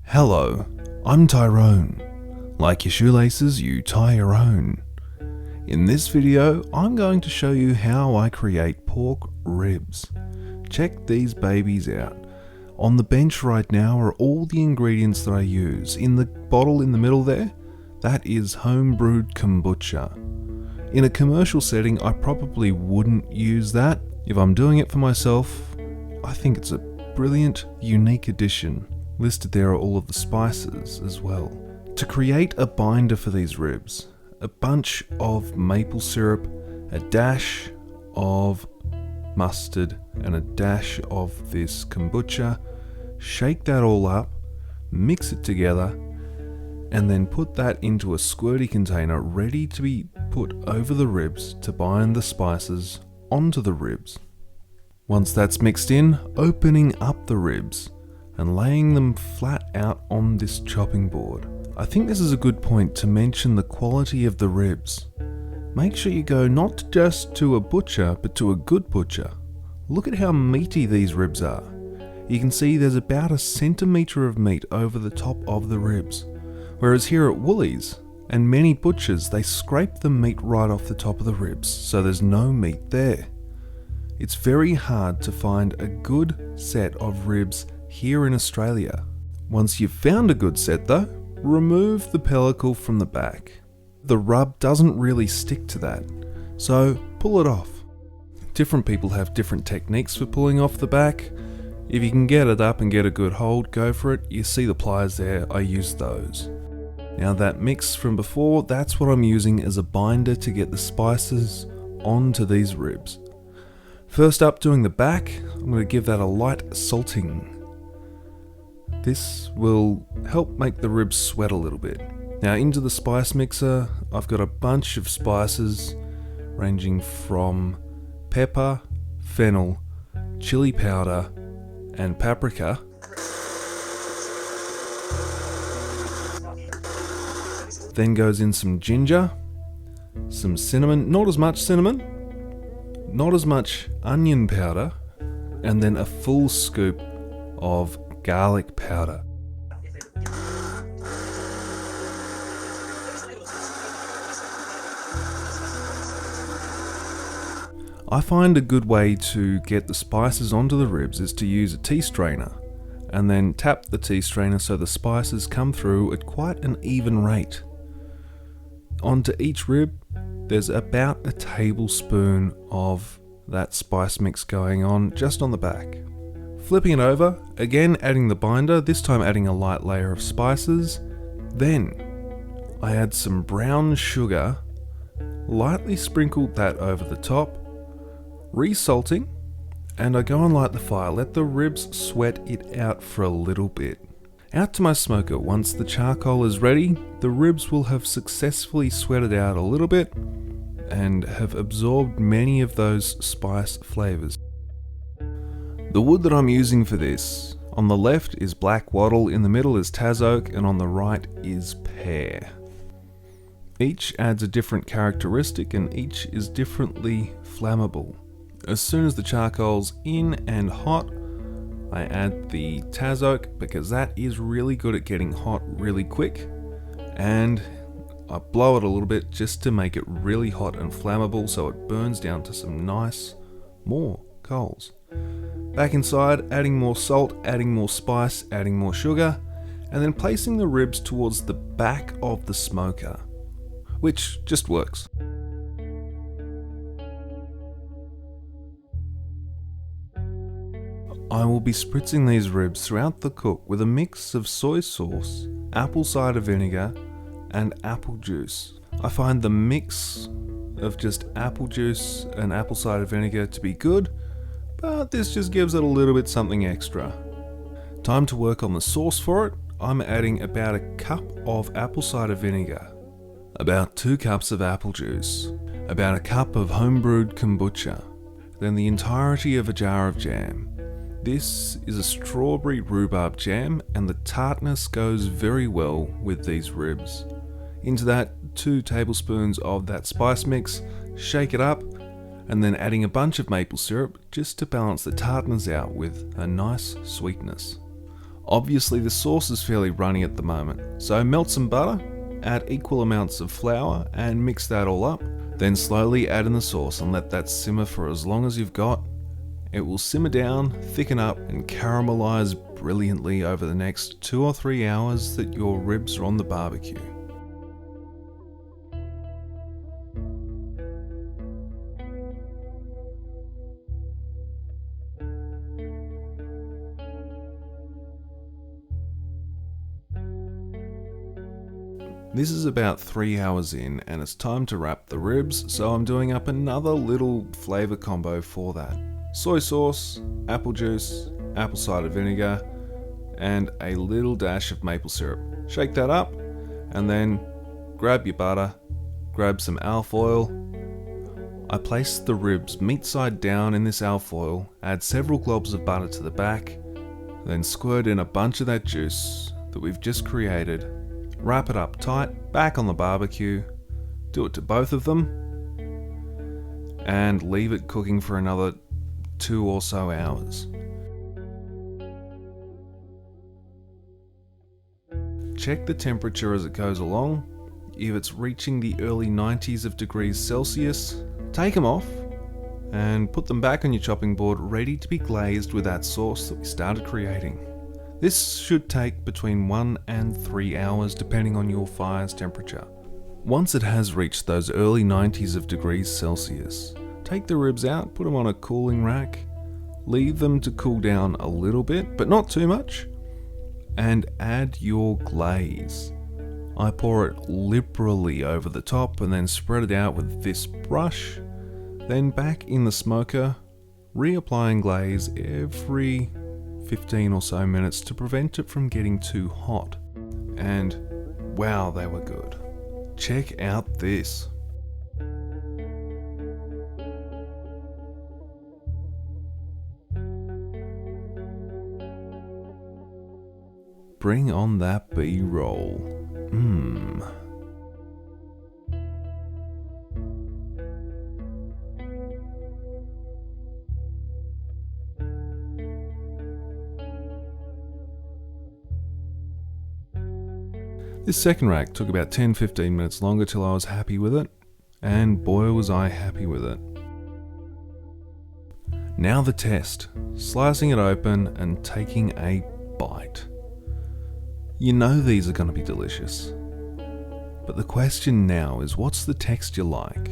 Hello, I'm Tyrone. Like your shoelaces, you tie your own. In this video, I'm going to show you how I create pork ribs. Check these babies out. On the bench right now are all the ingredients that I use. In the bottle in the middle there, that is home-brewed kombucha. In a commercial setting, I probably wouldn't use that. If I'm doing it for myself, I think it's a brilliant, unique addition. Listed there are all of the spices as well. To create a binder for these ribs, a bunch of maple syrup, a dash of mustard, and a dash of this kombucha. Shake that all up, mix it together, and then put that into a squirty container ready to be put over the ribs to bind the spices onto the ribs. Once that's mixed in, opening up the ribs and laying them flat out on this chopping board. I think this is a good point to mention the quality of the ribs. Make sure you go not just to a butcher, but to a good butcher. Look at how meaty these ribs are. You can see there's about a centimetre of meat over the top of the ribs. Whereas here at Woolies and many butchers, they scrape the meat right off the top of the ribs, so there's no meat there. It's very hard to find a good set of ribs here in Australia. Once you've found a good set though, remove the pellicle from the back. The rub doesn't really stick to that, so pull it off. Different people have different techniques for pulling off the back. If you can get it up and get a good hold, go for it. You see the pliers there, I use those. Now that mix from before, that's what I'm using as a binder to get the spices onto these ribs. First up, doing the back, I'm going to give that a light salting. This will help make the ribs sweat a little bit. Now into the spice mixer, I've got a bunch of spices ranging from pepper, fennel, chili powder, and paprika. Then goes in some ginger, some cinnamon, not as much cinnamon, not as much onion powder, and then a full scoop of garlic powder. I find a good way to get the spices onto the ribs is to use a tea strainer and then tap the tea strainer so the spices come through at quite an even rate. Onto each rib, there's about a tablespoon of that spice mix going on just on the back. Flipping it over, again adding the binder, this time adding a light layer of spices. Then I add some brown sugar, lightly sprinkled that over the top, resalting, and I go and light the fire. Let the ribs sweat it out for a little bit. Out to my smoker. Once the charcoal is ready, the ribs will have successfully sweated out a little bit and have absorbed many of those spice flavors. The wood that I'm using for this, on the left is black wattle, in the middle is Taz oak, and on the right is pear. Each adds a different characteristic and each is differently flammable. As soon as the charcoal's in and hot, I add the Taz oak because that is really good at getting hot really quick, and I blow it a little bit just to make it really hot and flammable so it burns down to some nice, more coals. Back inside, adding more salt, adding more spice, adding more sugar, and then placing the ribs towards the back of the smoker, which just works. I will be spritzing these ribs throughout the cook with a mix of soy sauce, apple cider vinegar, and apple juice. I find the mix of just apple juice and apple cider vinegar to be good, but this just gives it a little bit something extra. Time to work on the sauce for it. I'm adding about a cup of apple cider vinegar, about 2 cups of apple juice, about a cup of home-brewed kombucha, then the entirety of a jar of jam. This is a strawberry rhubarb jam, and the tartness goes very well with these ribs. Into that, 2 tablespoons of that spice mix, shake it up, and then adding a bunch of maple syrup just to balance the tartness out with a nice sweetness. Obviously the sauce is fairly runny at the moment, so melt some butter, add equal amounts of flour and mix that all up. Then slowly add in the sauce and let that simmer for as long as you've got. It will simmer down, thicken up and caramelize brilliantly over the next 2 or 3 hours that your ribs are on the barbecue. This is about 3 hours in and it's time to wrap the ribs, so I'm doing up another little flavor combo for that. Soy sauce, apple juice, apple cider vinegar, and a little dash of maple syrup. Shake that up and then grab your butter, grab some alfoil. I place the ribs meat side down in this alfoil, add several globs of butter to the back, then squirt in a bunch of that juice that we've just created. Wrap it up tight, back on the barbecue, do it to both of them, and leave it cooking for another 2 or so hours. Check the temperature as it goes along. If it's reaching the early 90s of degrees Celsius, take them off and put them back on your chopping board ready to be glazed with that sauce that we started creating. This should take between 1 and 3 hours depending on your fire's temperature. Once it has reached those early 90s of degrees Celsius, take the ribs out, put them on a cooling rack, leave them to cool down a little bit, but not too much, and add your glaze. I pour it liberally over the top and then spread it out with this brush, then back in the smoker, reapplying glaze every 15 or so minutes to prevent it from getting too hot. And wow, they were good. Check out this. Bring on that B-roll. This second rack took about 10-15 minutes longer till I was happy with it, and boy was I happy with it. Now the test, slicing it open and taking a bite. You know these are going to be delicious, but the question now is, what's the texture like?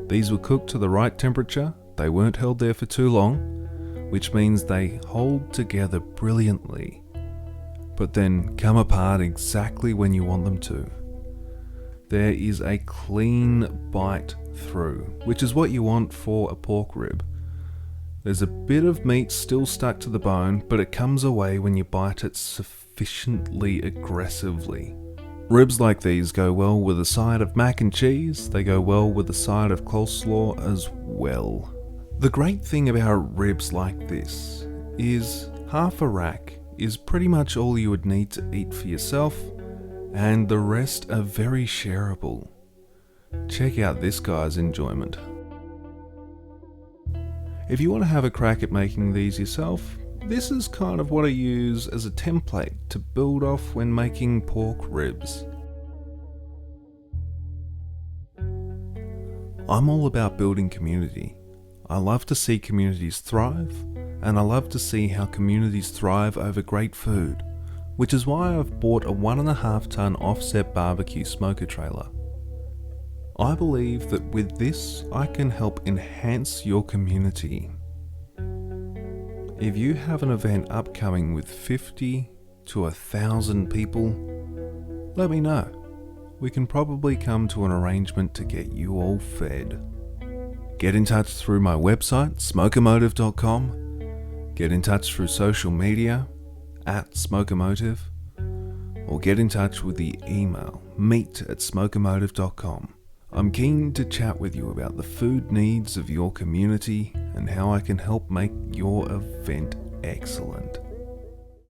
These were cooked to the right temperature, they weren't held there for too long, which means they hold together brilliantly, but then come apart exactly when you want them to. There is a clean bite through, which is what you want for a pork rib. There's a bit of meat still stuck to the bone, but it comes away when you bite it sufficiently aggressively. Ribs like these go well with a side of mac and cheese, they go well with a side of coleslaw as well. The great thing about ribs like this is half a rack is pretty much all you would need to eat for yourself, and the rest are very shareable. Check out this guy's enjoyment. If you want to have a crack at making these yourself, this is kind of what I use as a template to build off when making pork ribs. I'm all about building community. I love to see communities thrive, and I love to see how communities thrive over great food, which is why I've bought a 1.5 ton offset barbecue smoker trailer. I believe that with this, I can help enhance your community. If you have an event upcoming with 50 to 1,000 people, let me know. We can probably come to an arrangement to get you all fed. Get in touch through my website, smokermotive.com. Get in touch through social media, @smokermotive, or get in touch with the email, meet@smokermotive.com. I'm keen to chat with you about the food needs of your community and how I can help make your event excellent.